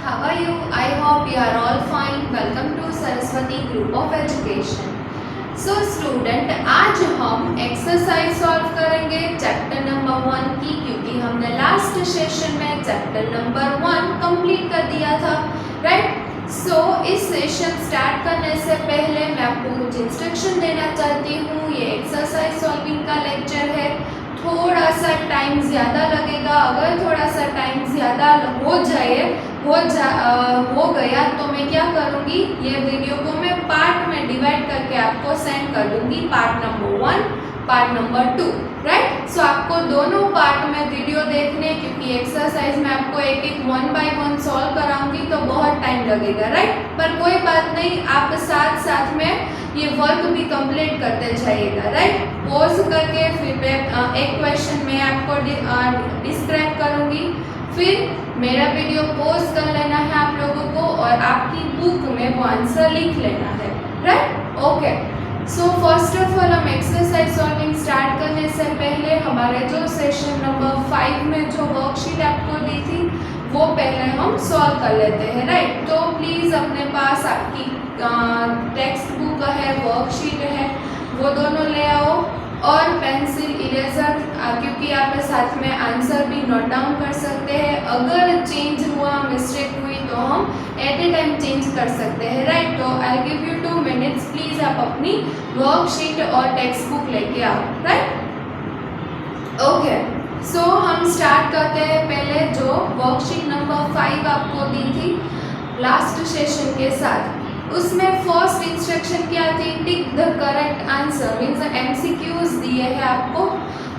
How are you? I hope you are all fine. Welcome to Saraswati Group of Education. So student, आज हम exercise solve करेंगे chapter number 1 की, क्योंकि हमने last session में chapter number 1 complete कर दिया था, राइट। सो इस सेशन स्टार्ट करने से पहले मैं आपको कुछ इंस्ट्रक्शन देना चाहती हूँ। ये एक्सरसाइज सॉल्विंग का लेक्चर है, थोड़ा सा टाइम ज़्यादा लगेगा। अगर थोड़ा सा टाइम ज़्यादा हो गया तो मैं क्या करूँगी, ये वीडियो को मैं पार्ट में डिवाइड करके आपको सेंड कर दूँगी, part number 1, part number 2, right. So आपको दोनों पार्ट में वीडियो देखने, क्योंकि एक्सरसाइज में आपको एक एक 1 बाय 1 सॉल्व कराऊंगी तो बहुत टाइम लगेगा, राइट। पर कोई बात नहीं, आप साथ साथ में ये वर्क भी कंप्लीट करते जाइएगा, राइट। पॉज करके फिर एक क्वेश्चन मैं आपको डिस्क्राइब करूँगी, फिर मेरा वीडियो पॉज कर लेना है आप लोगों को और आपकी बुक में वो आंसर लिख लेना है, right. Okay, so first of all हम एक्सरसाइज सॉल्विंग स्टार्ट करने से पहले हमारे जो सेशन नंबर 5 में जो वर्कशीट आपको दी थी वो पहले हम सॉल्व कर लेते हैं, राइट। तो प्लीज़ अपने पास आपकी टेक्स्ट बुक है, वर्कशीट है, वो दोनों ले आओ और पेंसिल, इरेजर, क्योंकि आप साथ में आंसर भी नोट डाउन कर सकते हैं। अगर चेंज हुआ, मिस्टेक हुई तो हम एट ए टाइम चेंज कर सकते हैं, राइट। तो आई गिव यू 2 मिनट्स, प्लीज़ आप अपनी वर्कशीट और टेक्स्ट बुक लेके आओ, राइट। ओके, सो हम स्टार्ट करते हैं। पहले जो वर्कशीट नंबर 5 आपको दी थी लास्ट सेशन के साथ, उसमें फर्स्ट इंस्ट्रक्शन क्या थी, tick the correct answer, means MCQs दिए हैं आपको,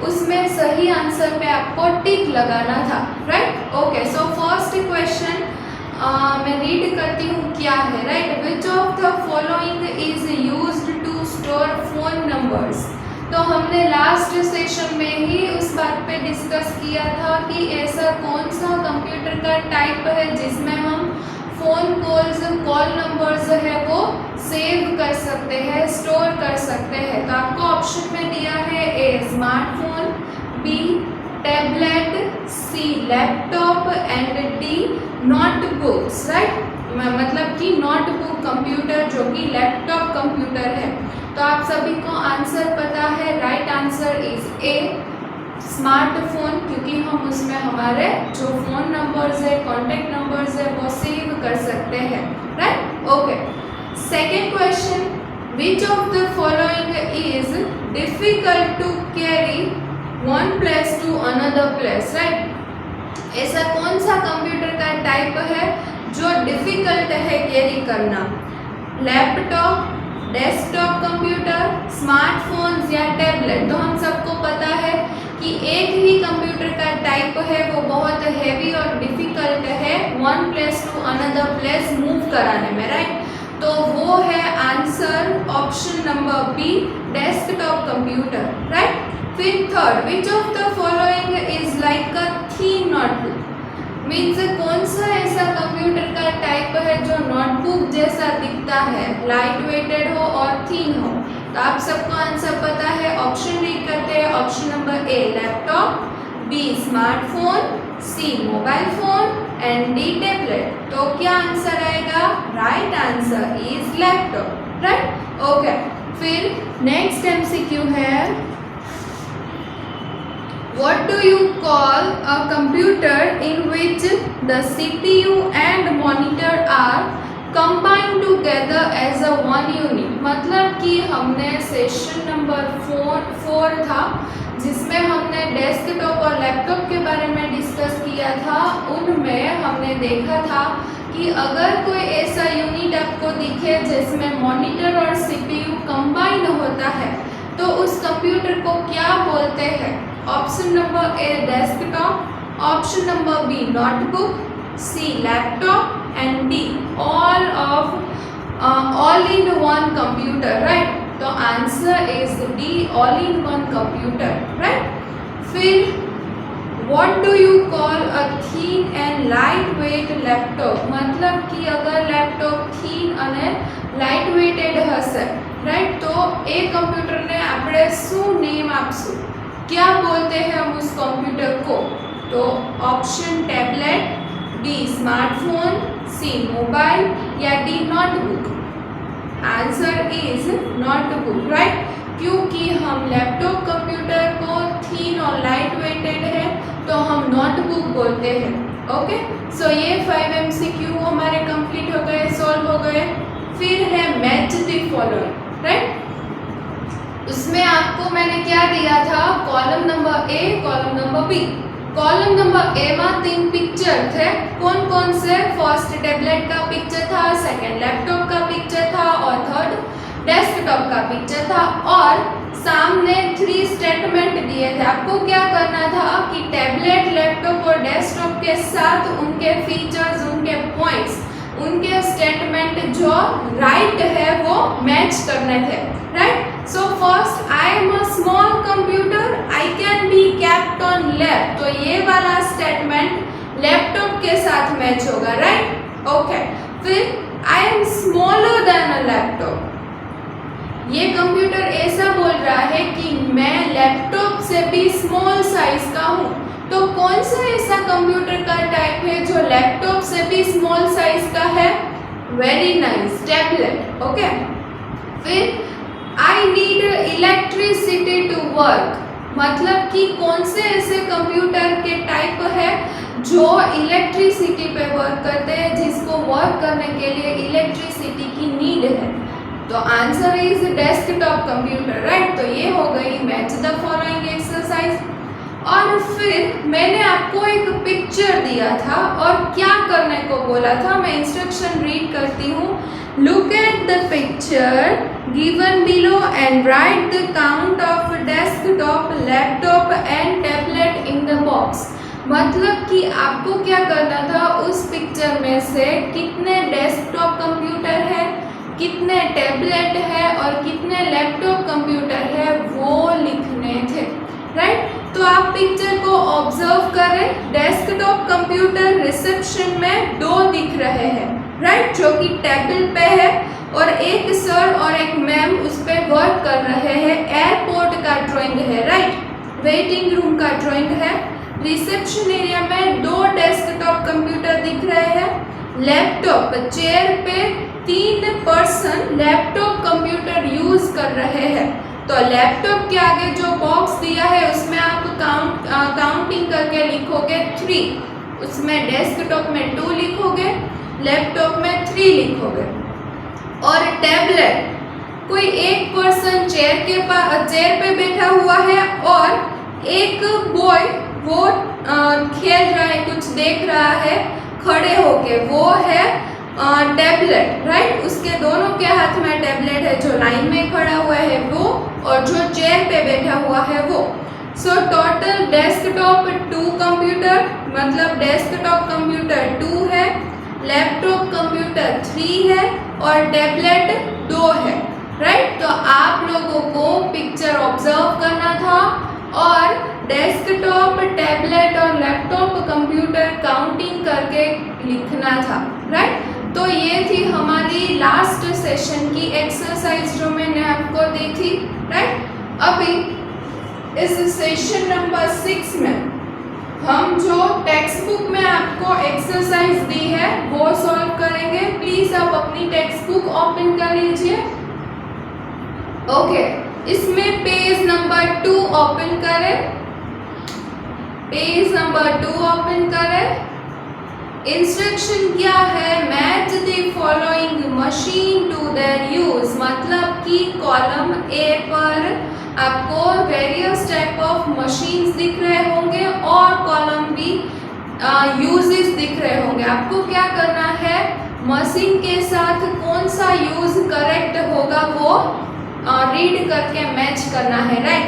उसमें सही आंसर पे आपको टिक लगाना था, right. Okay, so first question मैं रीड करती हूँ क्या है, right. Which of the following is used to store phone numbers. तो हमने लास्ट सेशन में ही उस बात पे डिस्कस किया था कि ऐसा कौन सा कंप्यूटर का टाइप है जिसमें हम फ़ोन कॉल्स, कॉल नंबर्स है वो सेव कर सकते हैं, स्टोर कर सकते हैं। तो आपको ऑप्शन में दिया है A smartphone, B tablet, C laptop and D notebooks, right. मतलब कि नोटबुक कंप्यूटर जो कि लैपटॉप कंप्यूटर है। तो आप सभी को आंसर पता है, right answer is a smartphone, क्योंकि हम उसमें हमारे जो फ़ोन नंबर्स है, कॉन्टैक्ट नंबर्स है वो सेव कर सकते हैं, right. Okay, second question, which of the following is difficult to carry one place to another place, right. ऐसा कौन सा कंप्यूटर का टाइप है जो डिफ़िकल्ट है कैरी करना, लैपटॉप, डेस्कटॉप कंप्यूटर, स्मार्टफोन्स या टैबलेट। तो हम सबको पता है कि एक ही कंप्यूटर का टाइप है वो बहुत हैवी और डिफ़िकल्ट है one place to another place move कराने में, राइट। तो वो है answer option number B, desktop computer, right. फिर third, which of the following is like a thin notebook, means कौन सा ऐसा कंप्यूटर का टाइप है जो नोटबुक जैसा दिखता है, लाइट वेटेड हो और थीन हो। तो आप सबको आंसर पता है, ऑप्शन रीड करते हैं। Option number A laptop, B smartphone, C mobile phone and D tablet. तो क्या आंसर आएगा, right answer is laptop, right. Okay, फिर नेक्स्ट MCQ है, what do you call a computer in which the CPU and monitor are combined together as a one unit। मतलब कि हमने session number 4 था जिसमें हमने डेस्कटॉप और लैपटॉप के बारे में डिस्कस किया था। उनमें हमने देखा था कि अगर कोई ऐसा यूनिट आपको दिखे जिसमें मॉनिटर और CPU कंबाइन होता है तो उस कंप्यूटर को क्या बोलते हैं। Option number A desktop, option number B notebook, C laptop and D all in one computer, right. तो answer is D, all in one computer, right. फिर what do you call a thin and light weight laptop. मतलब कि अगर laptop थीन અને light weighted હશે, right, તો એ કમ્પ્યુટરને આપણે શું નેમ આપશું, क्या बोलते हैं हम उस कंप्यूटर को। तो option tablet, D smartphone, C mobile या D notebook? Answer is notebook, right? क्योंकि हम लैपटॉप कंप्यूटर को थीन और लाइट वेटेड है तो हम नोटबुक बोलते हैं। ओके, सो ये 5 MCQ हमारे कंप्लीट हो गए, सॉल्व हो गए। फिर है मैच द फॉलोइंग, राइट? उसमें आपको मैंने क्या दिया था, column number A, column number B. Column number A में 3 पिक्चर थे। कौन कौन से? फर्स्ट टैबलेट का पिक्चर था, सेकंड लैपटॉप का पिक्चर था और थर्ड डेस्कटॉप का पिक्चर था। और सामने 3 स्टेटमेंट दिए थे। आपको क्या करना था कि टैबलेट, लैपटॉप और डेस्कटॉप के साथ उनके फीचर्स, उनके पॉइंट्स, उनके स्टेटमेंट जो राइट है वो मैच करने थे, right? So first, I am a small computer, I can be kept on lap. तो ये वाला स्टेटमेंट लैपटॉप के साथ मैच होगा, राइट? ओके, फिर I am smaller than a laptop. ये कंप्यूटर ऐसा बोल रहा है कि मैं लैपटॉप से भी स्मॉल साइज का हूँ। तो कौन सा ऐसा कंप्यूटर का टाइप है जो लैपटॉप से भी स्मॉल साइज का है? Very nice, tablet. ओके, फिर I need electricity to work, मतलब कि कौन से ऐसे कंप्यूटर के टाइप है जो इलेक्ट्रिसिटी पे वर्क करते हैं, जिसको वर्क करने के लिए इलेक्ट्रिसिटी की नीड है? तो answer is desktop computer, right? तो ये हो गई मैच द फॉलोइंग एक्सरसाइज। और फिर मैंने आपको एक पिक्चर दिया था और क्या करने को बोला था, मैं इंस्ट्रक्शन रीड करती हूँ। Look at the picture given below and right the count of desktop, laptop and tablet in the box. मतलब कि आपको क्या करना था, उस पिक्चर में से कितने डेस्कटॉप कंप्यूटर है, कितने टैबलेट है और कितने लैपटॉप कंप्यूटर है वो लिखने थे, राइट? तो आप पिक्चर को ऑब्जर्व करें। डेस्कटॉप कंप्यूटर रिसेप्शन में 2 दिख रहे हैं, राइट? जो कि टेबल पे है और एक सर और एक मैम उस पर वर्क कर रहे हैं। एयरपोर्ट का ड्राइंग है, राइट? वेटिंग रूम का ड्राइंग है। रिसेप्शन एरिया में 2 डेस्कटॉप कंप्यूटर दिख रहे हैं। लैपटॉप, चेयर पे 3 पर्सन लैपटॉप कंप्यूटर यूज कर रहे हैं। तो लैपटॉप के आगे जो बॉक्स दिया है उसमें आप काउंटिंग करके लिखोगे 3, उसमें डेस्कटॉप में 2 लिखोगे, लैपटॉप में 3 लिखोगे। और टैबलेट, कोई एक पर्सन चेयर पे बैठा हुआ है और एक बॉय वो खेल रहा है, कुछ देख रहा है खड़े होके, वो है टैबलेट, राइट? उसके दोनों के हाथ में टैबलेट है, जो लाइन में खड़ा हुआ है वो और जो चेयर पे बैठा हुआ है वो। सो टोटल डेस्कटॉप 2 कंप्यूटर, मतलब डेस्कटॉप कंप्यूटर 2 है, लैपटॉप कंप्यूटर 3 है और टैबलेट 2 है, राइट? तो आप लोगों को पिक्चर ऑब्जर्व करना था और डेस्कटॉप, टैबलेट और लैपटॉप कंप्यूटर काउंटिंग करके लिखना था, राइट? तो ये थी हमारी लास्ट सेशन की एक्सरसाइज जो मैंने आपको दी थी, राइट? अभी इस सेशन नंबर 6 में हम जो टेक्स्ट बुक में आपको एक्सरसाइज दी है वो सॉल्व करेंगे। प्लीज आप अपनी टेक्स्ट बुक ओपन कर लीजिए। ओके, इसमें पेज नंबर 2 ओपन करें, पेज नंबर 2 ओपन करें। इंस्ट्रक्शन क्या है? Match the following machine to their use, मतलब कि कॉलम ए पर आपको वेरियस टाइप ऑफ मशीन्स दिख रहे होंगे और कॉलम बी यूजेस दिख रहे होंगे। आपको क्या करना है, मशीन के साथ कौन सा यूज करेक्ट होगा वो रीड करके मैच करना है, राइट?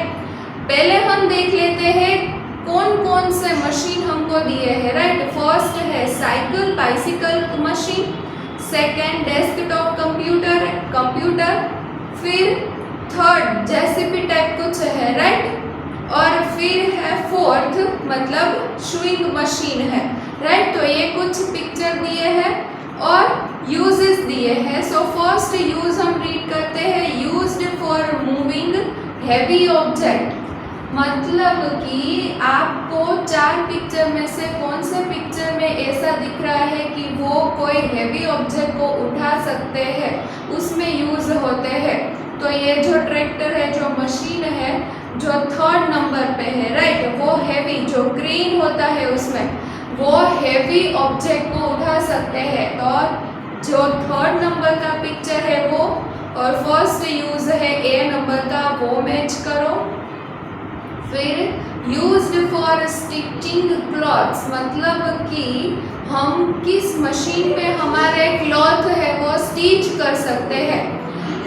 पहले हम देख लेते हैं कौन कौन से मशीन हमको दिए हैं, राइट? फर्स्ट है cycle, bicycle machine. Second desktop computer. फिर थर्ड जेसीबी टाइप कुछ है, राइट? और फिर है फोर्थ, मतलब स्विंग मशीन है, राइट? तो ये कुछ पिक्चर दिए हैं और यूजेस दिए हैं। सो फर्स्ट यूज हम रीड करते हैं, used for moving heavy object, मतलब कि आपको 4 पिक्चर में से कौन से पिक्चर पिक्चर में ऐसा दिख रहा है कि वो कोई हैवी ऑब्जेक्ट को उठा सकते हैं, उसमें यूज होते हैं। तो ये जो ट्रैक्टर है, जो मशीन है, जो 3rd नंबर पे है, राइट, वो हैवी, जो क्रेन होता है उसमें वो हैवी ऑब्जेक्ट को उठा सकते हैं। तो जो 3rd नंबर का पिक्चर है वो, और फर्स्ट यूज है ए नंबर का, वो मैच करो। फिर यूज्ड फॉर स्टिचिंग क्लॉथ्स, मतलब कि हम किस मशीन पे हमारे क्लॉथ है वो स्टिच कर सकते हैं।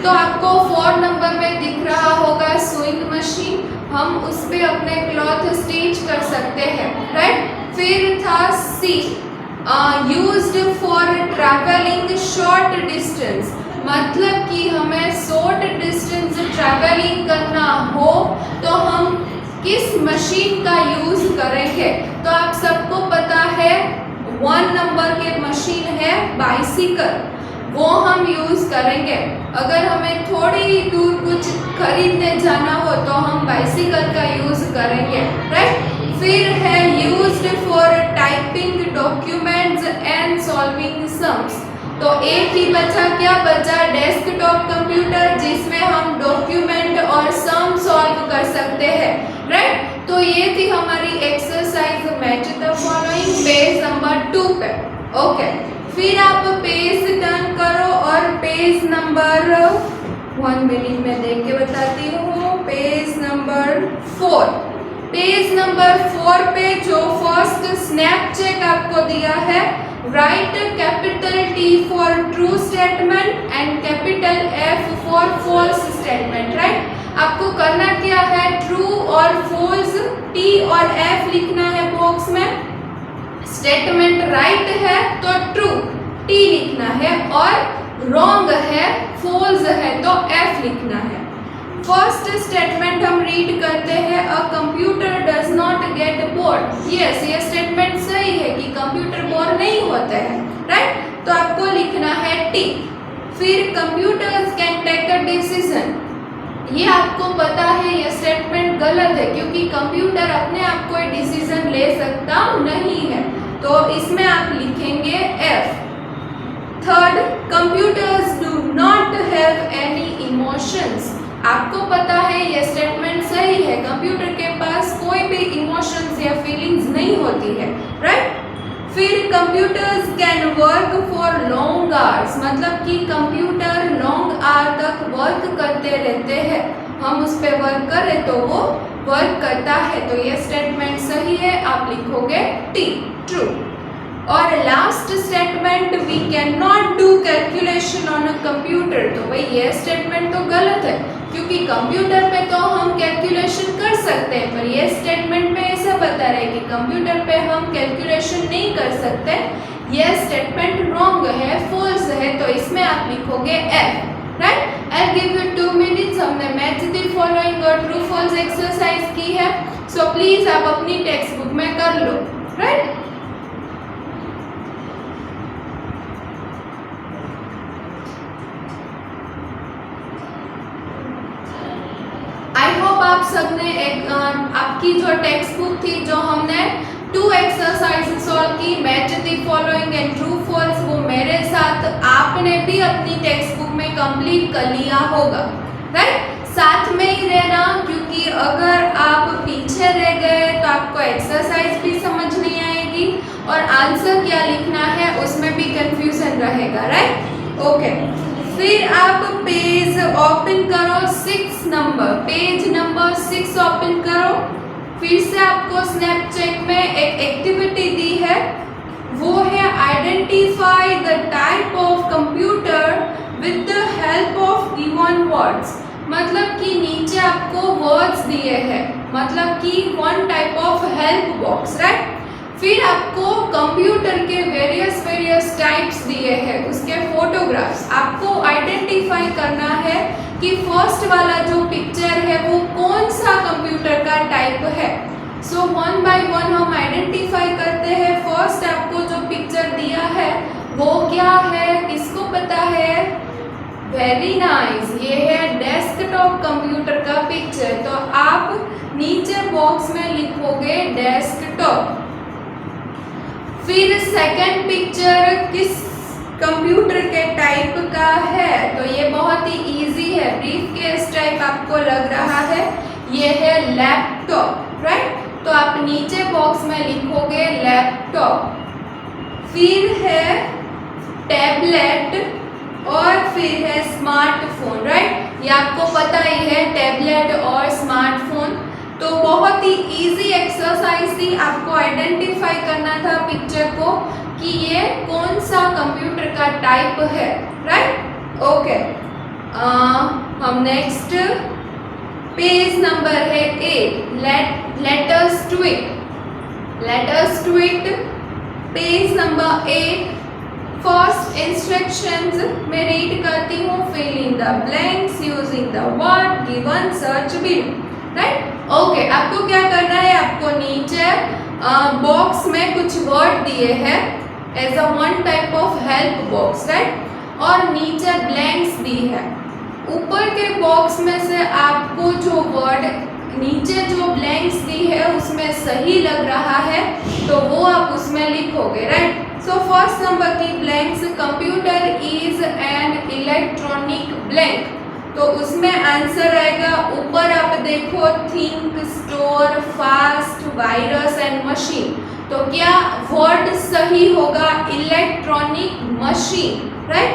तो आपको 4 नंबर में दिख रहा होगा सुइंग मशीन, हम उस पे अपने क्लॉथ स्टिच कर सकते हैं, राइट। फिर था C, used for travelling short distance, मतलब कि हमें शॉर्ट डिस्टेंस ट्रैवलिंग करना हो तो हम किस मशीन का यूज करेंगे। तो आप सबको पता है 1 नंबर के मशीन है बाइसिकल, वो हम यूज करेंगे। अगर हमें थोड़ी दूर कुछ खरीदने जाना हो तो हम बाइसिकल का यूज करेंगे, राइट। फिर है used for typing documents and solving sums, तो एक ही बचा, क्या बचा, डेस्कटॉप कंप्यूटर, जिसमें हम डॉक्यूमेंट और सम सॉल्व कर सकते हैं, राइट। तो ये थी हमारी exercise match the following, page number 2 पे। ओके, फिर आप पेज टर्न करो और पेज नंबर 1 मिनट में देख के बताती हूँ, पेज नंबर 4। पेज नंबर 4 पे जो फर्स्ट स्नैप चेक आपको दिया है, right capital T for true statement and capital F for false statement, right. आपको करना क्या है, ट्रू और फॉल्स, T और F लिखना है बॉक्स में। स्टेटमेंट राइट है तो ट्रू T लिखना है, और रॉन्ग है, फॉल्स है तो F लिखना है। फर्स्ट स्टेटमेंट हम रीड करते हैं, a computer does not get bored. Yes, ये स्टेटमेंट सही है कि कंप्यूटर बोर नहीं होते हैं, राइट। तो आपको लिखना है टी। फिर computers can take a decision, ये आपको पता है ये स्टेटमेंट गलत है, क्योंकि कंप्यूटर अपने आप कोई डिसीजन ले सकता नहीं है, तो इसमें आप लिखेंगे F. Third, computers do not have any emotions, आपको पता है ये स्टेटमेंट सही है, कंप्यूटर के पास कोई भी इमोशंस या फीलिंग्स नहीं होती है, राइट। फिर computers can work for long hours, मतलब कि कंप्यूटर लॉन्ग आवर तक वर्क करते रहते हैं, हम उस पर वर्क करें तो वो वर्क करता है, तो ये स्टेटमेंट सही है, आप लिखोगे टी, ट्रू। और last statement, we can not do calculation on a computer, तो भाई ये स्टेटमेंट तो गलत है, क्योंकि कंप्यूटर पे तो हम कैलकुलेशन कर सकते हैं, पर ये स्टेटमेंट में ऐसा बता रहे हैं कि कंप्यूटर पे हम कैलकुलेशन नहीं कर सकते, ये स्टेटमेंट रॉन्ग है, फॉल्स है, तो इसमें आप लिखोगे F, right. I give you 2 minutes, हमने मैच द फॉलोइंग और ट्रू फॉल्स एक्सरसाइज की है, सो प्लीज आप अपनी टेक्स्ट बुक में कर लो, राइट। आप सबने एक आपकी जो टेक्स्ट बुक थी, जो हमने 2 एक्सरसाइज सॉल्व की, match the following and true false, वो मेरे साथ आपने भी अपनी टेक्स्ट बुक में कंप्लीट कर लिया होगा, राइट। साथ में ही रहना, क्योंकि अगर आप पीछे रह गए तो आपको एक्सरसाइज भी समझ नहीं आएगी और आंसर क्या लिखना है उसमें भी कंफ्यूजन रहेगा, राइट। ओके, फिर आप पेज ओपन करो 6 नंबर, पेज नंबर 6 ओपन करो। फिर से आपको स्नैप चेक में एक एक्टिविटी दी है, वो है identify the type of computer with the help of given words, मतलब कि नीचे आपको वर्ड्स दिए हैं, मतलब कि 1 type of help box, right. फिर आपको कंप्यूटर के वेरियस टाइप्स दिए हैं, उसके फोटोग्राफ्स, आपको आइडेंटिफाई करना है कि फर्स्ट वाला जो पिक्चर है वो कौन सा कंप्यूटर का टाइप है। सो 1 बाय 1 हम आइडेंटिफाई करते हैं। फर्स्ट आपको जो पिक्चर दिया है वो क्या है, किसको पता है? वेरी नाइस, ये है डेस्कटॉप कंप्यूटर का पिक्चर, तो आप नीचे बॉक्स में लिखोगे डेस्कटॉप। फिर सेकंड पिक्चर किस कंप्यूटर के टाइप का है, तो ये बहुत ही इजी है, ब्रीफ केस टाइप आपको लग रहा है, ये है लैपटॉप, राइट। तो आप नीचे बॉक्स में लिखोगे लैपटॉप, फिर है टैबलेट और फिर है स्मार्टफोन, राइट। ये आपको पता ही है टैबलेट और स्मार्टफोन। तो बहुत ही इजी एक्सरसाइज थी, आपको आइडेंटिफाई करना था पिक्चर को कि ये कौन सा कंप्यूटर का टाइप है, राइट। ओके, हम नेक्स्ट पेज नंबर है 8, letters to it, page number 8, first instructions में रीड करती हूँ, fill in the blanks using the word given, search below, right. Okay, आपको क्या करना है, आपको नीचे बॉक्स में कुछ वर्ड दिए हैं as a one type of help box, right, और नीचे ब्लैंक्स दी है। ऊपर के बॉक्स में से आपको जो वर्ड नीचे जो ब्लैंक्स दी है उसमें सही लग रहा है तो वो आप उसमें लिखोगे, राइट। सो फर्स्ट नंबर की blanks, computer is an electronic blank, तो उसमें आंसर आएगा, ऊपर आप देखो think, store, fast, virus and machine, तो क्या वर्ड सही होगा, इलेक्ट्रॉनिक मशीन, राइट।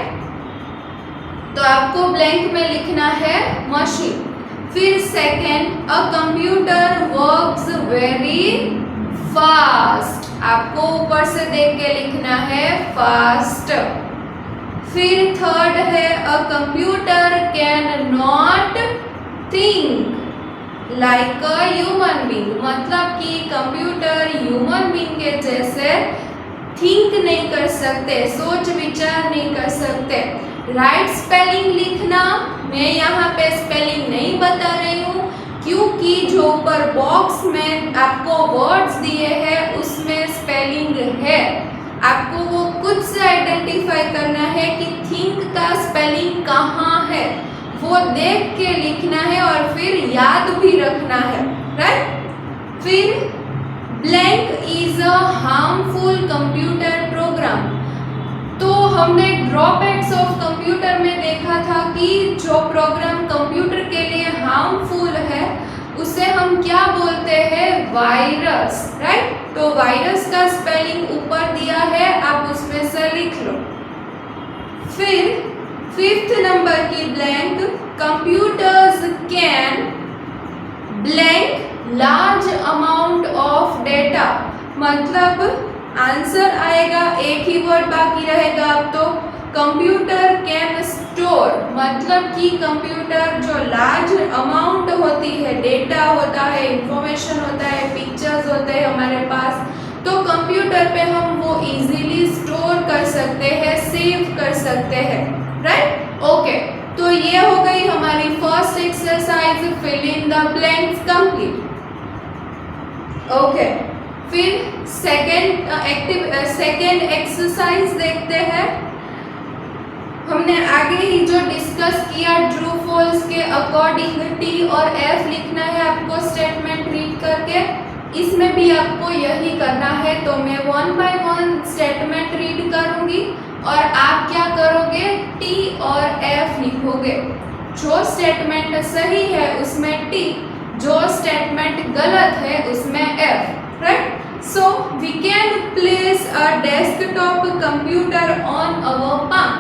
तो आपको ब्लैंक में लिखना है मशीन। फिर second, a computer works very fast, आपको ऊपर से देख के लिखना है फास्ट। फिर थर्ड है, a computer can not think like a human being, मतलब कि कंप्यूटर ह्यूमन बीइंग के जैसे थिंक नहीं कर सकते, सोच विचार नहीं कर सकते। राइट स्पेलिंग लिखना, मैं यहाँ पे स्पेलिंग नहीं बता रही हूँ क्योंकि जो ऊपर बॉक्स में आपको वर्ड्स दिए हैं उसमें स्पेलिंग है, आपको वो खुद से आइडेंटिफाई करना है कि थिंक का स्पेलिंग कहाँ है, वो देख के लिखना है और फिर याद भी रखना है, राइट। फिर blank is a harmful computer program, तो हमने ड्रॉबैक्स ऑफ कंप्यूटर में देखा था कि जो प्रोग्राम कंप्यूटर के लिए हार्मफुल है उसे हम क्या बोलते हैं, वायरस, राइट। तो वायरस का स्पेलिंग ऊपर दिया है, आप उसमें से लिख लो। फिर फिफ्थ नंबर की blank, computers can blank large amount of data, मतलब आंसर आएगा, एक ही वर्ड बाकी रहेगा अब तो, कंप्यूटर कैन स्टोर, मतलब कि कंप्यूटर जो लार्ज अमाउंट होती है, डेटा होता है, इंफॉर्मेशन होता है, पिक्चर्स होते हैं हमारे पास, तो कंप्यूटर पे हम वो इजीली स्टोर कर सकते हैं, सेव कर सकते हैं, राइट। ओके, तो ये हो गई हमारी first exercise, fill in the blanks complete. Okay, फिर सेकेंड एक्सरसाइज देखते हैं। हमने आगे ही जो डिस्कस किया ट्रू फॉल्स के अकॉर्डिंग टी और एफ लिखना है आपको स्टेटमेंट रीड करके, इसमें भी आपको यही करना है। तो मैं 1 बाय 1 स्टेटमेंट रीड करूंगी और आप क्या करोगे, टी और एफ लिखोगे। जो स्टेटमेंट सही है उसमें टी, जो स्टेटमेंट गलत है उसमें F, right. So we can place a desktop computer on our palm,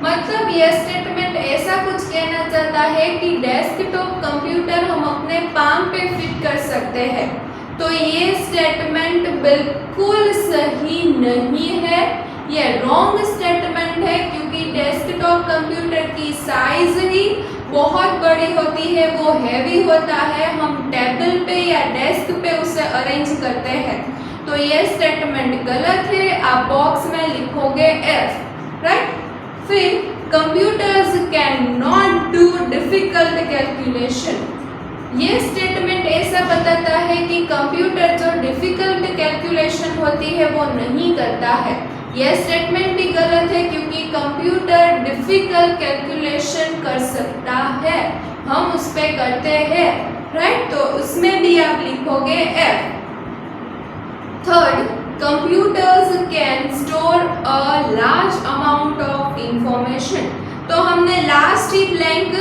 मतलब यह स्टेटमेंट ऐसा कुछ कहना चाहता है कि डेस्कटॉप कंप्यूटर हम अपने पाम पे फिट कर सकते हैं। तो ये स्टेटमेंट बिल्कुल सही नहीं है, ये रॉन्ग स्टेटमेंट है क्योंकि डेस्कटॉप कंप्यूटर की साइज ही बहुत बड़ी होती है, वो हैवी होता है, हम टेबल पे या डेस्क पे उसे अरेंज करते हैं। तो ये स्टेटमेंट गलत है, आप बॉक्स में लिखोगे एफ, राइट। फिर computers can not do difficult calculation, ये स्टेटमेंट ऐसा बताता है कि कंप्यूटर जो डिफिकल्ट कैलकुलेशन होती है वो नहीं करता है। यह स्टेटमेंट भी गलत है क्योंकि कंप्यूटर डिफिकल्ट कैलकुलेशन कर सकता है, हम उस पे करते हैं, राइट। तो उसमें भी आप लिखोगे F. Third, computers can store a large amount of information. तो हमने लास्ट ही ब्लैंक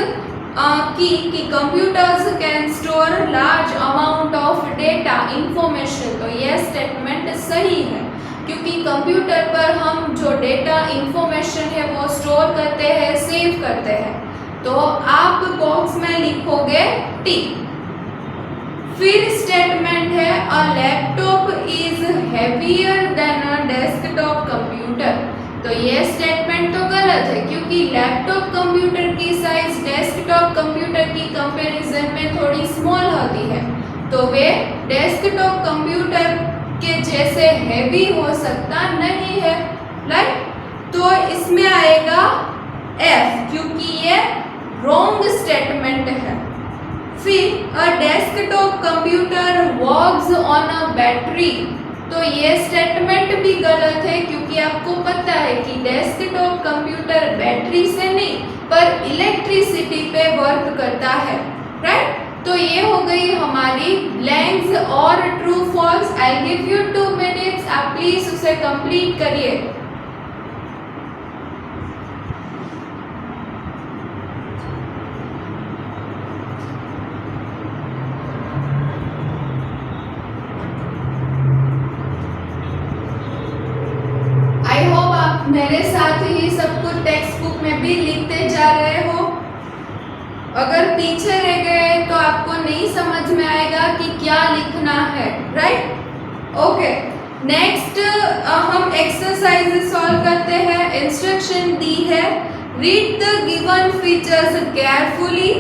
की कि computers can store large amount of data information. तो ये स्टेटमेंट सही है क्योंकि कंप्यूटर पर हम जो डेटा इंफॉर्मेशन है वो स्टोर करते हैं, सेव करते हैं। तो आप बॉक्स में लिखोगे टी। फिर स्टेटमेंट है a laptop is heavier than a desktop computer. तो ये स्टेटमेंट तो गलत है क्योंकि लैपटॉप कंप्यूटर की साइज डेस्कटॉप कंप्यूटर की कंपैरिजन में थोड़ी स्मॉल होती है, तो वे डेस्कटॉप कंप्यूटर के जैसे हैवी हो सकता नहीं है, राइट। तो इसमें आएगा एफ क्योंकि ये रॉन्ग स्टेटमेंट है। फिर a desktop computer works on a battery. तो ये स्टेटमेंट भी गलत है क्योंकि आपको पता है कि डेस्कटॉप कंप्यूटर बैटरी से नहीं पर इलेक्ट्रिसिटी पे वर्क करता है, राइट। तो ये हो गई हमारी ब्लैंक्स और true false. I give you 2 minutes, आप प्लीज उसे कंप्लीट करिए। मेरे साथ ही सब कुछ टेक्स्ट बुक में भी लिखते जा रहे हो। अगर पीछे रह गए तो आपको नहीं समझ में आएगा कि क्या लिखना है, राइट। ओके, नेक्स्ट हम एक्सरसाइज सॉल्व करते हैं। इंस्ट्रक्शन दी है read the given features carefully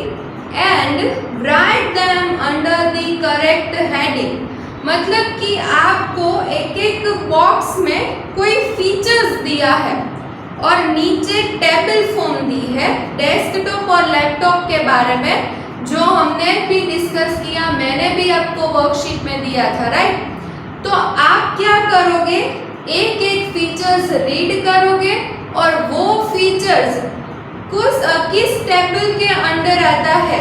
and write them under the correct heading. मतलब कि आपको एक एक बॉक्स में कोई फीचर्स दिया है और नीचे टेबल फॉर्म दी है डेस्कटॉप और लैपटॉप के बारे में जो हमने भी डिस्कस किया, मैंने भी आपको वर्कशीट में दिया था, राइट। तो आप क्या करोगे, एक एक फीचर्स रीड करोगे और वो फीचर्स किस टेबल के अंडर आता है।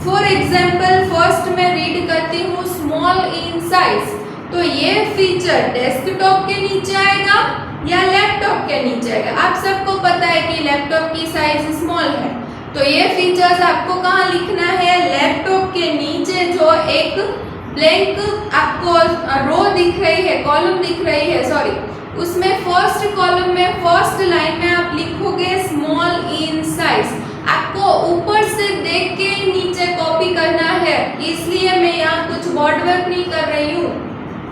फॉर एग्जाम्पल फर्स्ट मैं रीड करती हूँ स्मॉल इन साइज। तो ये फीचर डेस्कटॉप के नीचे आएगा या लैपटॉप के नीचे आएगा। आप सबको पता है कि लैपटॉप की साइज स्मॉल है, तो ये फीचर्स आपको कहाँ लिखना है, लैपटॉप के नीचे जो एक ब्लैंक आपको रो दिख रही है, कॉलम दिख रही है, सॉरी, उसमें फर्स्ट कॉलम में फर्स्ट लाइन में आप लिखोगे स्मॉल इन साइज। आपको ऊपर से देख के नीचे कॉपी करना है, इसलिए मैं यहाँ कुछ वर्ड वर्क नहीं कर रही हूँ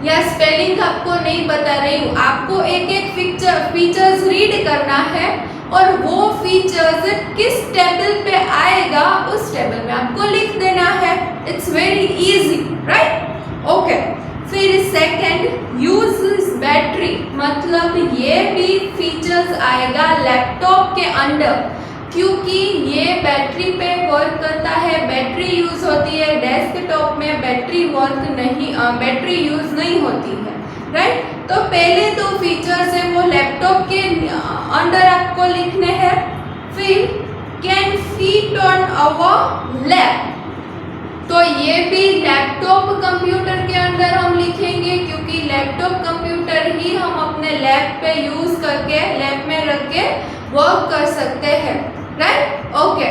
या स्पेलिंग आपको नहीं बता रही हूँ। आपको एक एक फीचर्स रीड करना है और वो फीचर्स किस टेबल पे आएगा उस टेबल में आपको लिख देना है। It's very easy, right. Okay, फिर सेकंड यूज बैटरी, मतलब ये भी फीचर्स आएगा लैपटॉप के अंडर क्योंकि ये बैटरी पे वर्क करता है, बैटरी यूज होती है। डेस्कटॉप में बैटरी बैटरी यूज नहीं होती है, राइट। तो पहले दो फीचर्स है वो लैपटॉप के अंडर आपको लिखने हैं। फिर can fit on our lap, तो ये भी लैपटॉप कंप्यूटर के अंदर हम लिखेंगे क्योंकि लैपटॉप कंप्यूटर ही हम अपने लैब पे यूज करके लैब में रख के वर्क कर सकते हैं, राइट। ओके,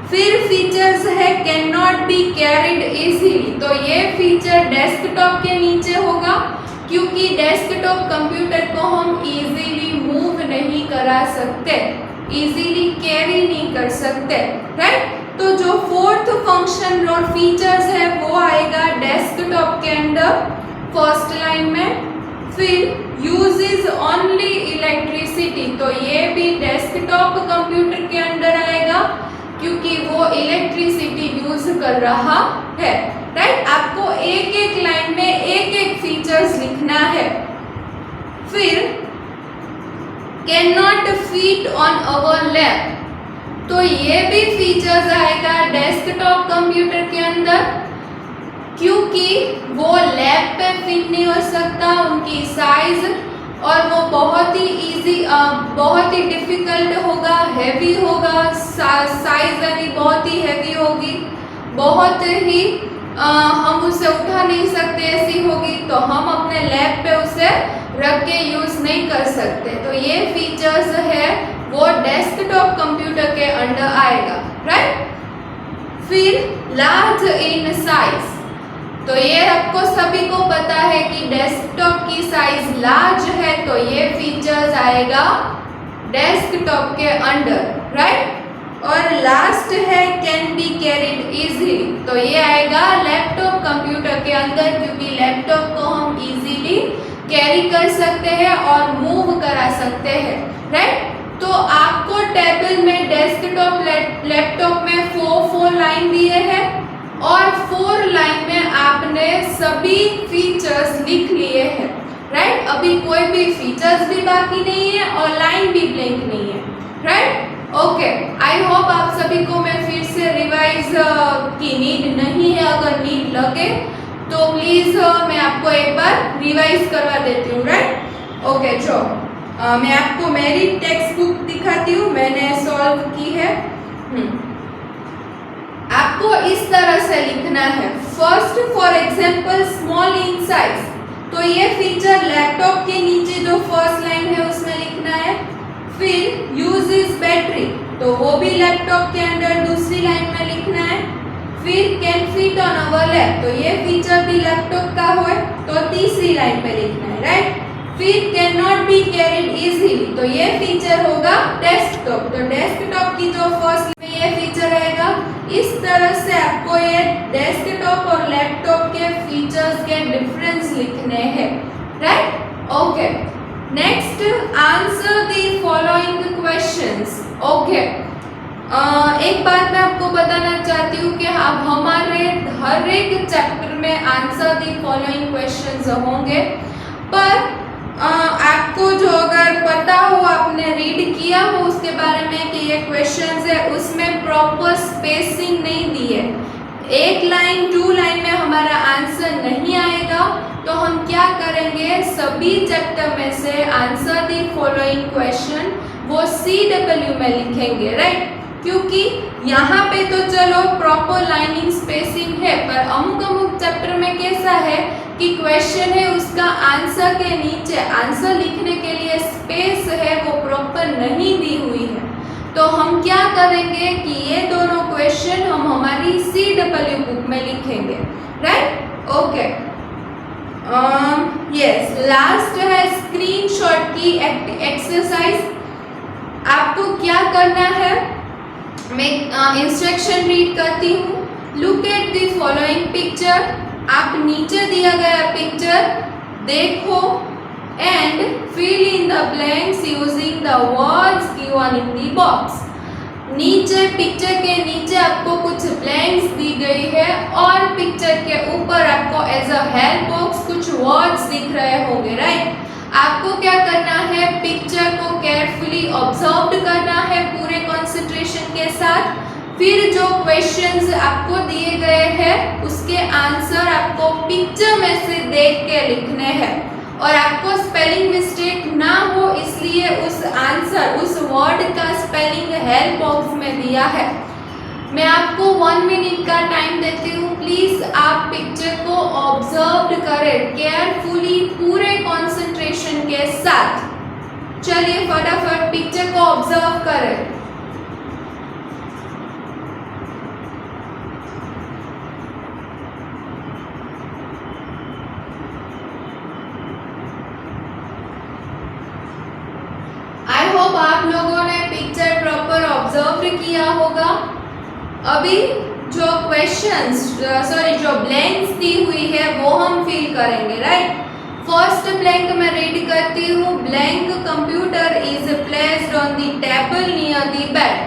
फिर फीचर्स है can not be carried easily. तो ये फीचर डेस्कटॉप के नीचे होगा क्योंकि डेस्कटॉप कंप्यूटर को हम इजीली मूव नहीं करा सकते, इजीली कैरी नहीं कर सकते, राइट। तो जो फोर्थ फंक्शन और फीचर्स है वो आएगा डेस्कटॉप के अंदर फर्स्ट लाइन में। फिर यूजेस ओनली इलेक्ट्रिसिटी, तो ये भी डेस्कटॉप कंप्यूटर के अंदर आएगा क्योंकि वो इलेक्ट्रिसिटी यूज कर रहा है, राइट। आपको एक एक लाइन में एक एक फीचर्स लिखना है। फिर can not fit on our lap, तो ये भी फीचर्स आएगा डेस्कटॉप कंप्यूटर के अंदर क्योंकि वो लैब पे फिट नहीं हो सकता, उनकी साइज और वो बहुत ही इजी बहुत ही डिफिकल्ट होगा, हैवी होगा, साइज यानी बहुत ही हैवी होगी, बहुत ही हम उसे उठा नहीं सकते ऐसी होगी। तो हम अपने लैब पे उसे रख के यूज नहीं कर सकते। तो ये फीचर्स है वो डेस्कटॉप कंप्यूटर के अंडर आएगा, राइट। फिर लार्ज इन साइज, तो ये आपको सभी को पता है कि डेस्कटॉप की साइज लार्ज है, तो ये फीचर्स आएगा डेस्कटॉप के अंडर, राइट। और लास्ट है कैन बी कैरिड इजीली, तो ये आएगा लैपटॉप कंप्यूटर के अंदर, क्योंकि लैपटॉप को हम इजीली कैरी कर सकते हैं और मूव करा सकते हैं, राइट। तो आपको टेबल में डेस्कटॉप लैपटॉप में 4 लाइन दिए हैं और 4 लाइन में आपने सभी फीचर्स लिख लिए हैं, राइट। अभी कोई भी फीचर्स भी बाकी नहीं है और लाइन भी ब्लैंक नहीं है, राइट। ओके, आई होप आप सभी को मैं फिर से रिवाइज की नीड नहीं है, अगर नीड लगे तो प्लीज मैं आपको एक बार रिवाइज करवा देती हूँ, राइट। ओके, जो मैं आपको मेरी टेक्स्ट बुक दिखाती हूँ, मैंने सॉल्व की है। आपको इस तरह से लिखना है, first for example small in size, तो ये फीचर लैपटॉप के नीचे जो फर्स्ट लाइन है उसमें लिखना है। फिर यूज इज बैटरी, तो वो भी लैपटॉप के अंदर दूसरी लाइन में लिखना है। फिर can fit on our lap, तो ये फीचर भी लैपटॉप का हो तो तीसरी लाइन पे लिखना है, राइट। फिर can not be carried easily, तो ये फीचर होगा डेस्कटॉप, तो डेस्कटॉप की जो फर्स्ट में ये फीचर आएगा। इस तरह से आपको ये डेस्कटॉप और लैपटॉप के फीचर्स के डिफरेंस लिखने हैं, right. Okay, next answer the following questions. Okay, एक बात मैं आपको बताना चाहती हूँ कि अब हमारे हर एक चैप्टर में आंसर द फॉलोइंग क्वेश्चंस होंगे, पर आपको जो अगर पता हो, आपने रीड किया हो उसके बारे में कि ये क्वेश्चंस है, उसमें प्रॉपर स्पेसिंग नहीं दी है, 1 लाइन 2 लाइन में हमारा आंसर नहीं आएगा, तो हम क्या करेंगे, सभी चैप्टर में से आंसर द फॉलोइंग क्वेश्चन वो CW में लिखेंगे, राइट। क्योंकि यहाँ पे तो चलो प्रॉपर लाइनिंग स्पेसिंग है, पर अमुक चैप्टर में कैसा है कि क्वेश्चन है, उसका आंसर के नीचे आंसर लिखने के लिए स्पेस है वो प्रॉपर नहीं दी हुई है, तो हम क्या करेंगे कि ये दोनों क्वेश्चन हम हमारी CW बुक में लिखेंगे, राइट। ओके, यस, लास्ट है स्क्रीनशॉट की एक्सरसाइज। आपको क्या करना है, मैं इंस्ट्रक्शन रीड करती हूँ। Look at the following picture, आप नीचे दिया गया पिक्चर देखो and fill in the blanks using the words given in the box. नीचे पिक्चर के नीचे आपको कुछ ब्लैंक्स दी गई है और पिक्चर के ऊपर आपको एज अ हेल्प बॉक्स कुछ वर्ड्स दिख रहे होंगे, राइट। आपको क्या करना है, पिक्चर को केयरफुली ऑब्जर्व करना है पूरे कंसंट्रेशन के साथ। फिर जो क्वेश्चंस आपको दिए गए हैं उसके आंसर आपको पिक्चर में से देख के लिखने हैं, और आपको स्पेलिंग मिस्टेक ना हो इसलिए उस आंसर, उस वर्ड का स्पेलिंग हेल्प बॉक्स में दिया है। मैं आपको 1 मिनट का टाइम देती हूँ, प्लीज आप पिक्चर को ऑब्जर्व करें केयरफुली पूरे कंसंट्रेशन के साथ। चलिए फटाफट पिक्चर को ऑब्जर्व करें। आई होप आप लोगों ने पिक्चर प्रॉपर ऑब्जर्व किया होगा। अभी जो जो ब्लैंक्स दी हुई है वो हम फिल करेंगे, राइट। फर्स्ट ब्लैंक मैं रीड करती हूँ, blank computer is placed on the table near the bed.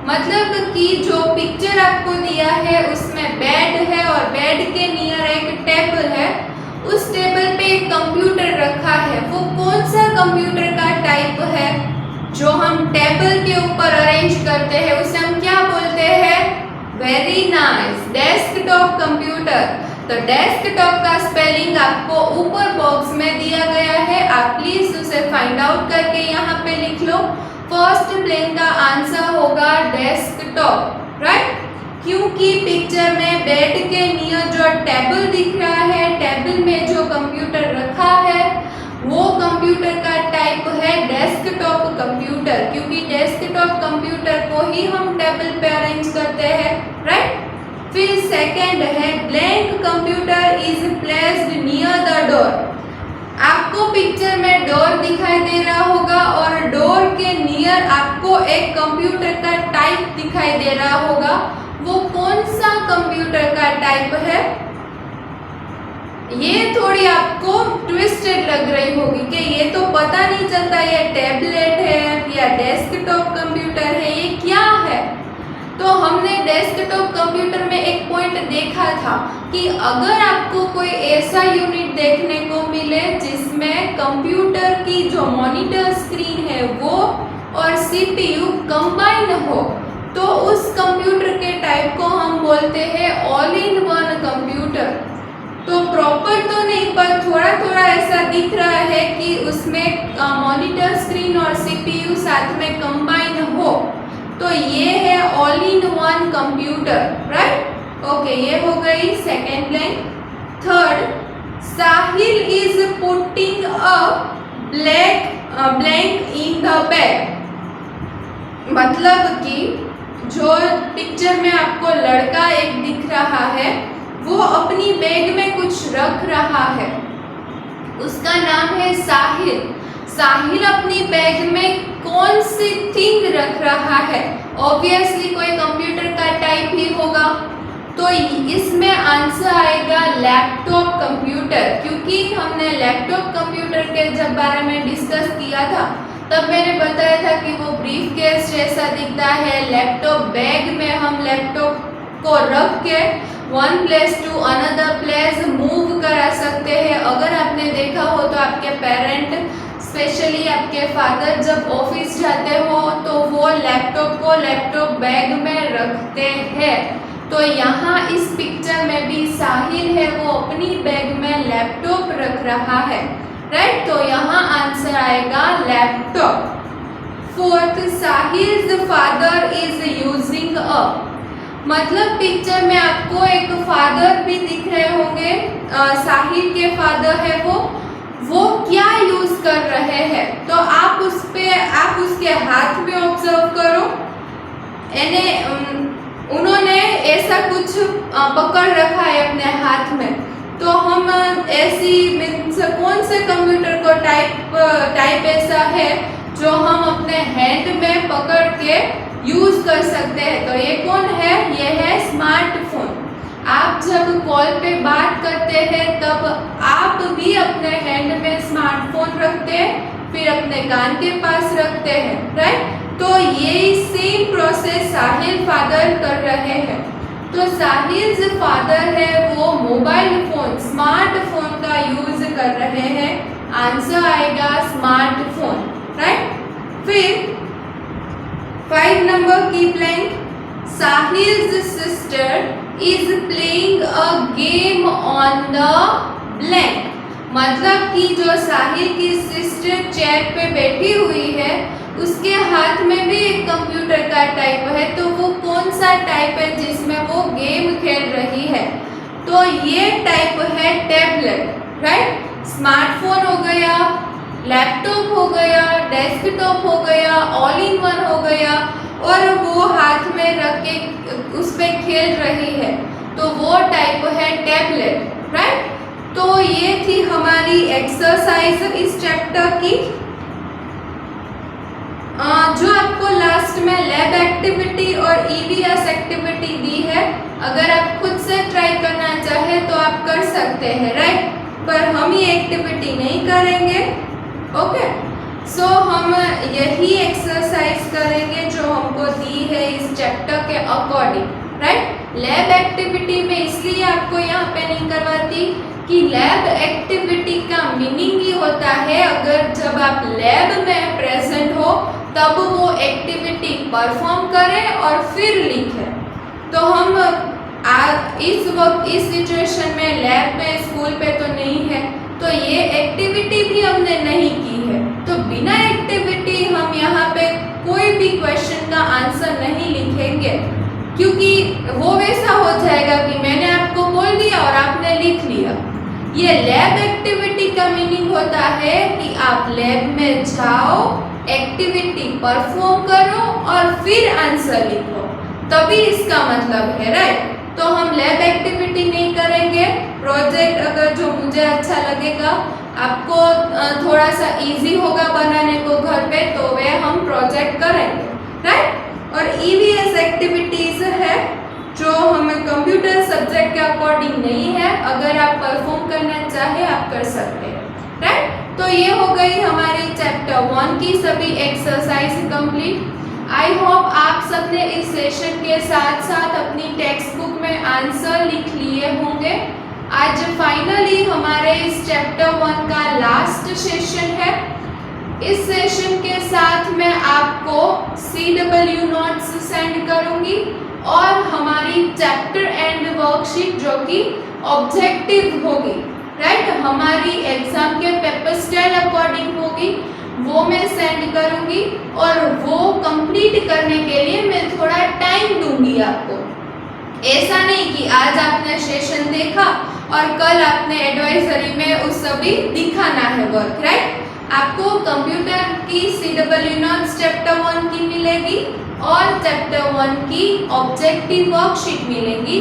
मतलब कि जो पिक्चर आपको दिया है उसमें बेड है और बेड के नियर एक टेबल है, उस टेबल पे एक कंप्यूटर रखा है। वो कौन सा कंप्यूटर का टाइप है जो हम टेबल के ऊपर अरेंज करते हैं, उसे हम क्या बोलते हैं, वेरी नाइस, डेस्कटॉप कंप्यूटर। तो डेस्कटॉप का स्पेलिंग आपको ऊपर बॉक्स में दिया गया है, आप प्लीज उसे फाइंड आउट करके यहाँ पे लिख लो। फर्स्ट ब्लैंक का आंसर होगा डेस्कटॉप, राइट। क्योंकि पिक्चर में बेड के नियर जो टेबल दिख रहा है, टेबल में जो कंप्यूटर रखा है वो कंप्यूटर का टाइप है डेस्कटॉप कंप्यूटर, क्योंकि डेस्कटॉप कंप्यूटर को ही हम टेबल पे अरेंज करते हैं, राइट। फिर सेकंड है blank computer is placed near the door. आपको पिक्चर में डोर दिखाई दे रहा होगा और डोर के नियर आपको एक कंप्यूटर का टाइप दिखाई दे रहा होगा। वो कौन सा कंप्यूटर का टाइप है? ये थोड़ी आपको ट्विस्टेड लग रही होगी कि ये तो पता नहीं चलता ये टैबलेट है या डेस्कटॉप कंप्यूटर है, ये क्या है। तो हमने डेस्कटॉप कंप्यूटर में एक पॉइंट देखा था कि अगर आपको कोई ऐसा यूनिट देखने को मिले जिसमें कंप्यूटर की जो मॉनिटर स्क्रीन है वो और सीपीयू कंबाइन हो, तो उस कंप्यूटर के टाइप को हम बोलते हैं ऑल इन वन कंप्यूटर। तो प्रॉपर तो नहीं पर थोड़ा थोड़ा ऐसा दिख रहा है कि उसमें मॉनिटर स्क्रीन और सीपीयू साथ में कंबाइन हो, तो ये है all in one computer, right. Okay, ये हो गई second blank. Third, Sahil is putting a blank in the bag. मतलब कि जो पिक्चर में आपको लड़का एक दिख रहा है वो अपनी बैग में कुछ रख रहा है, उसका नाम है साहिल। साहिल अपनी बैग में कौन सी थिंग रख रहा है? ऑब्वियसली कोई कंप्यूटर का टाइप ही होगा, तो इसमें आंसर आएगा लैपटॉप कंप्यूटर, क्योंकि हमने लैपटॉप कंप्यूटर के जब बारे में डिस्कस किया था तब मैंने बताया था कि वो ब्रीफ केस जैसा दिखता है। लैपटॉप बैग में हम लैपटॉप को रख के one place to another place move करा सकते हैं। अगर आपने देखा हो तो आपके पेरेंट स्पेशली आपके फादर जब ऑफिस जाते हो तो वो लैपटॉप को लैपटॉप बैग में रखते हैं। तो यहाँ इस पिक्चर में भी साहिल है वो अपनी बैग में लैपटॉप रख रहा है, राइट। तो यहाँ आंसर आएगा laptop. Fourth, Sahil's father is using a. मतलब पिक्चर में आपको एक फादर भी दिख रहे होंगे, साहिल के फादर है वो क्या यूज कर रहे हैं। तो आप उसके हाथ में ऑब्जर्व करो, उन्होंने ऐसा कुछ पकड़ रखा है अपने हाथ में। तो हम ऐसी मीन्स कौन से कंप्यूटर को टाइप ऐसा है जो हम अपने हैंड में पकड़ के यूज कर सकते हैं। तो ये कौन है? ये है स्मार्टफोन। आप जब कॉल पे बात करते हैं तब आप भी अपने हैंड में स्मार्टफोन रखते हैं, फिर अपने कान के पास रखते हैं, राइट। तो ये सेम प्रोसेस साहिल फादर कर रहे हैं। तो साहिल फादर है वो मोबाइल फोन स्मार्टफोन का यूज कर रहे हैं। आंसर आएगा स्मार्टफोन, राइट। फिर 5 नंबर की blank, Sahil's sister is playing a game on the blank. मतलब कि जो साहिल की सिस्टर चेयर पे बैठी हुई है उसके हाथ में भी एक कंप्यूटर का टाइप है। तो वो कौन सा टाइप है जिसमें वो गेम खेल रही है? तो ये टाइप है टैबलेट, राइट। स्मार्टफोन हो गया, लैपटॉप हो गया, डेस्कटॉप हो गया, ऑल इन वन हो गया और वो हाथ में रख के उस पर खेल रही है, तो वो टाइप है टैबलेट, राइट। तो ये थी हमारी एक्सरसाइज इस चैप्टर की। जो आपको लास्ट में लैब एक्टिविटी और ईवीएस एक्टिविटी दी है, अगर आप खुद से ट्राई करना चाहे तो आप कर सकते हैं, राइट। पर हम ये एक्टिविटी नहीं करेंगे, ओके। सो हम यही एक्सरसाइज करेंगे जो हमको दी है इस चैप्टर के अकॉर्डिंग, राइट। लैब एक्टिविटी में इसलिए आपको यहाँ पे नहीं करवाती कि लैब एक्टिविटी का मीनिंग ही होता है अगर जब आप लैब में प्रेजेंट हो तब वो एक्टिविटी परफॉर्म करें और फिर लिखें। तो हम इस वक्त इस सिचुएशन में लैब में स्कूल पे तो नहीं है, तो ये एक्टिविटी भी हमने नहीं की है। तो बिना एक्टिविटी हम यहाँ पे कोई भी क्वेश्चन का आंसर नहीं लिखेंगे, क्योंकि वो वैसा हो जाएगा कि मैंने आपको बोल दिया और आपने लिख लिया। ये लैब एक्टिविटी का मीनिंग होता है कि आप लैब में जाओ, एक्टिविटी परफॉर्म करो और फिर आंसर लिखो, तभी इसका मतलब है, राइट। तो हम लैब एक्टिविटी नहीं करेंगे। प्रोजेक्ट अगर जो मुझे अच्छा लगेगा, आपको थोड़ा सा इजी होगा बनाने को घर पे, तो वे हम प्रोजेक्ट करेंगे, राइट। और ईवीएस एक्टिविटीज है जो हमें कंप्यूटर सब्जेक्ट के अकॉर्डिंग नहीं है, अगर आप परफॉर्म करना चाहे आप कर सकते हैं, राइट। तो ये हो गई हमारी चैप्टर 1 की सभी एक्सरसाइज कंप्लीट। आई होप आप सबने इस सेशन के साथ साथ अपनी टेक्स्ट बुक में आंसर लिख लिए होंगे। आज फाइनली हमारे इस चैप्टर 1 का लास्ट सेशन है। इस सेशन के साथ मैं आपको CW नोट्स सेंड करूंगी और हमारी चैप्टर एंड वर्कशीट जो कि ऑब्जेक्टिव होगी, राइट, हमारी एग्जाम के पेपर स्टाइल अकॉर्डिंग होगी, वो मैं सेंड करूंगी और वो कंप्लीट करने के लिए मैं थोड़ा टाइम दूंगी आपको। ऐसा नहीं कि आज आपने सेशन देखा और कल आपने एडवाइजरी में उस सभी दिखाना है वर्क, राइट। आपको कंप्यूटर की CW नोट्स चैप्टर 1 की मिलेगी और चैप्टर 1 की ऑब्जेक्टिव वर्कशीट मिलेगी।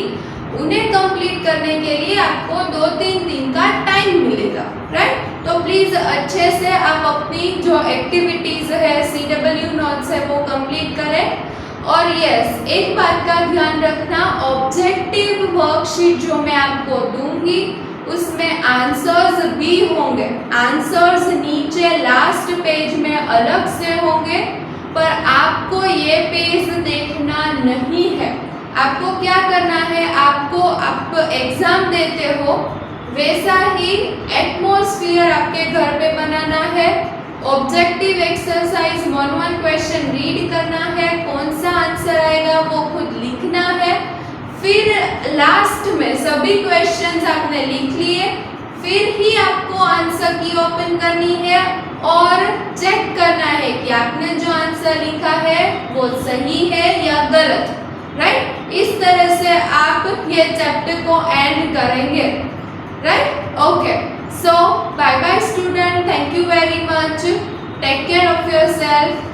उन्हें कंप्लीट करने के लिए आपको 2-3 दिन का टाइम मिलेगा, राइट। तो प्लीज़ अच्छे से आप अपनी जो एक्टिविटीज़ है, CW नोट्स है, वो कंप्लीट करें। और यस, एक बात का ध्यान रखना, ऑब्जेक्टिव वर्कशीट जो मैं आपको दूंगी उसमें आंसर्स भी होंगे। आंसर्स नीचे लास्ट पेज में अलग से होंगे, पर आपको ये पेज देखना नहीं है। आपको क्या करना है, आपको आप एग्जाम देते हो वैसा ही एटमॉस्फेयर आपके घर पे बनाना है। ऑब्जेक्टिव एक्सरसाइज 1-1 क्वेश्चन रीड करना है, कौन सा आंसर आएगा वो खुद लिखना है। फिर लास्ट में सभी क्वेश्चंस आपने लिख लिए, फिर ही आपको आंसर की ओपन करनी है और चेक करना है कि आपने जो आंसर लिखा है वो सही है या गलत, राइट। इस तरह से आप ये चैप्टर को एंड करेंगे, right. Okay, so bye bye student, thank you very much, take care of yourself.